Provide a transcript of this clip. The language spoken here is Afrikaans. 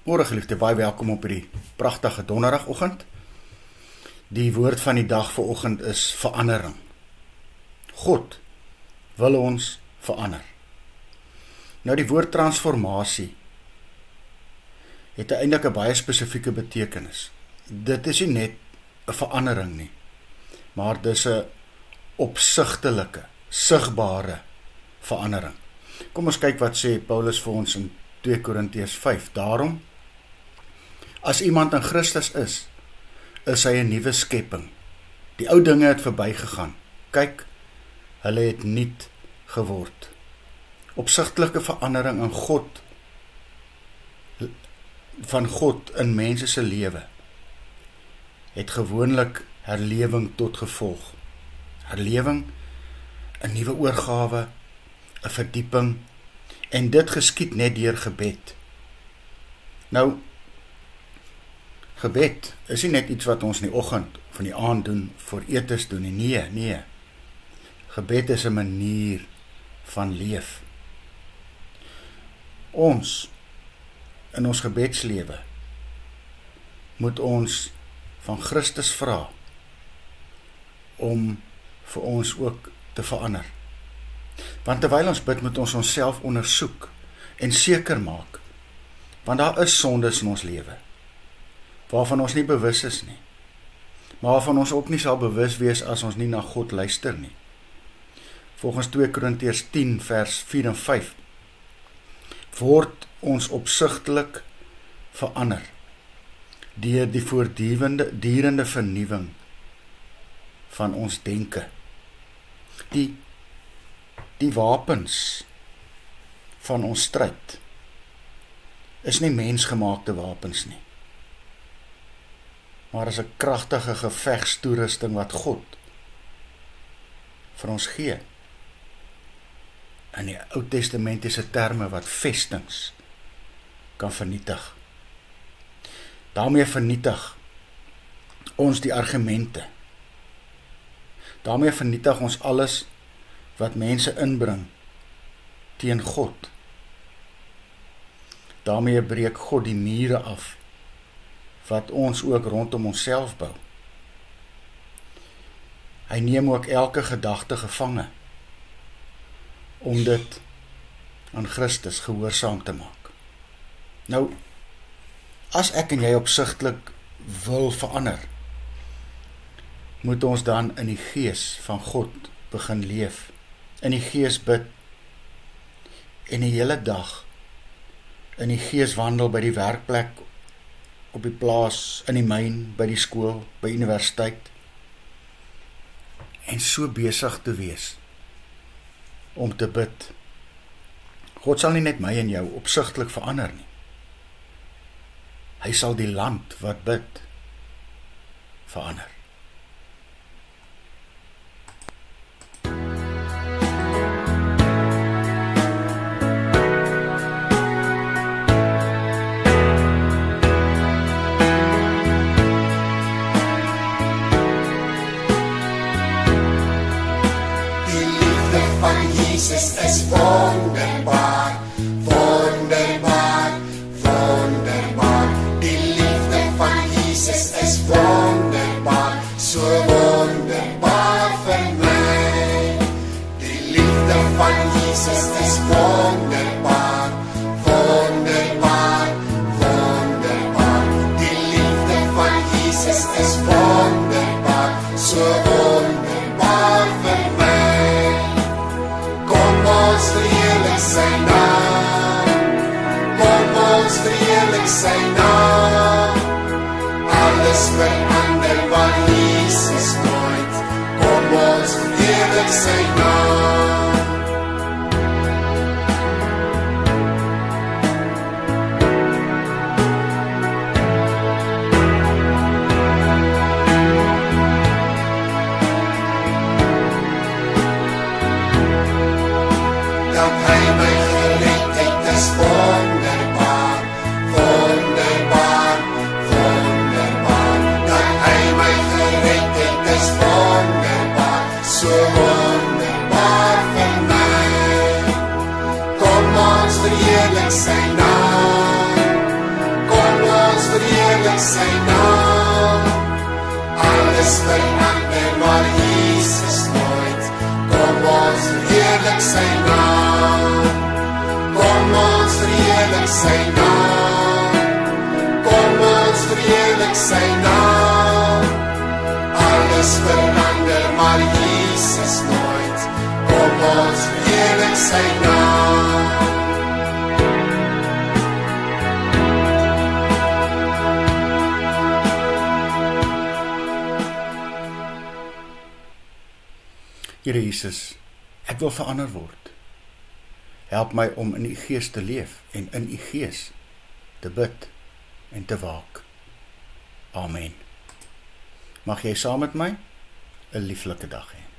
Môre geliefde, baie welkom op hierdie pragtige donderdagoggend. Die woord van die dag vanoggend is verandering. God wil ons verander. Nou die woord transformasie het eintlik 'n baie spesifieke betekenis. Dit is nie net 'n verandering nie, maar dis 'n opsigtelike, sigbare verandering. Kom ons kyk wat sê Paulus vir ons in 2 Korintiërs 5. Daarom, as iemand in Christus is hy 'n nuwe skepping. Die ou dinge het verbygegaan. Kyk, hulle het nuut geword. Opsigtelike verandering in van God in mense se lewe het gewoonlik herlewing tot gevolg. Herlewing, 'n nuwe oorgawe, 'n verdieping, en dit geskied net deur gebed. Nou, gebed is nie net iets wat ons in die oggend of in die aand doen, voor etes doen nie. Nee. Gebed is 'n manier van leef. Ons, in ons gebedslewe, moet ons van Christus vra om vir ons ook te verander. Want terwyl ons bid, moet ons onsself ondersoek en seker maak, want daar is sondes in ons lewe, waarvan ons nie bewus is nie, maar waarvan ons ook nie sal bewus wees as ons nie na God luister nie. Volgens 2 Korintiërs 10 vers 4 en 5 word ons opsigtelik verander deur die voortdurende vernuwing van ons denke. Die wapens van ons stryd is nie mensgemaakte wapens nie, maar is 'n kragtige gevegstoerusting wat God vir ons gee. In die Ou Testamentiese terme wat vestings kan vernietig. Daarmee vernietig ons die argumente. Daarmee vernietig ons alles wat mense inbring teen God. Daarmee breek God die mure af wat ons ook rondom onsself bou. Hy neem ook elke gedagte gevange om dit aan Christus gehoorsaam te maak. Nou, as ek en jy opsigtelik wil verander, moet ons dan in die gees van God begin leef, in die gees bid, en die hele dag in die gees wandel by die werkplek, op die plaas, in die myn, by die skool, by universiteit, en so besig te wees om te bid. God sal nie net my en jou opsigtelik verander nie. Hy sal die land wat bid verander. Jesus is wonderbaar, wonderbaar, wonderbaar. Die liefde van Jesus is wonderbaar, so wonderbaar vir my. Die liefde van Jesus is wonderbaar, wonderbaar, wonderbaar. Die liefde van Jesus is wonderbaar, so wonderbaar vir my. Kom ons verheerlik sy naam, kom ons verheerlik sy naam. Alles verander van Jesus nooit, kom ons verheerlik sy naam. Dat hy my gered het, is wonderbaar, wonderbaar, wonderbaar. Dat hy my gered het, is wonderbaar, so wonderbaar vir my. Kom ons verheerlik sy naam, kom Alles verander, maar Jesus nooit. Kom ons verheerlik sy naam. Kom ons verheerlik sy naam. Kom ons verheerlik sy naam. Alles verander, maar Jesus nooit. Kom ons verheerlik sy naam. Here Jesus, ek wil verander word. Help my om in U gees te leef en in U gees te bid en te waak. Amen. Mag jy saam met my 'n lieflike dag hê.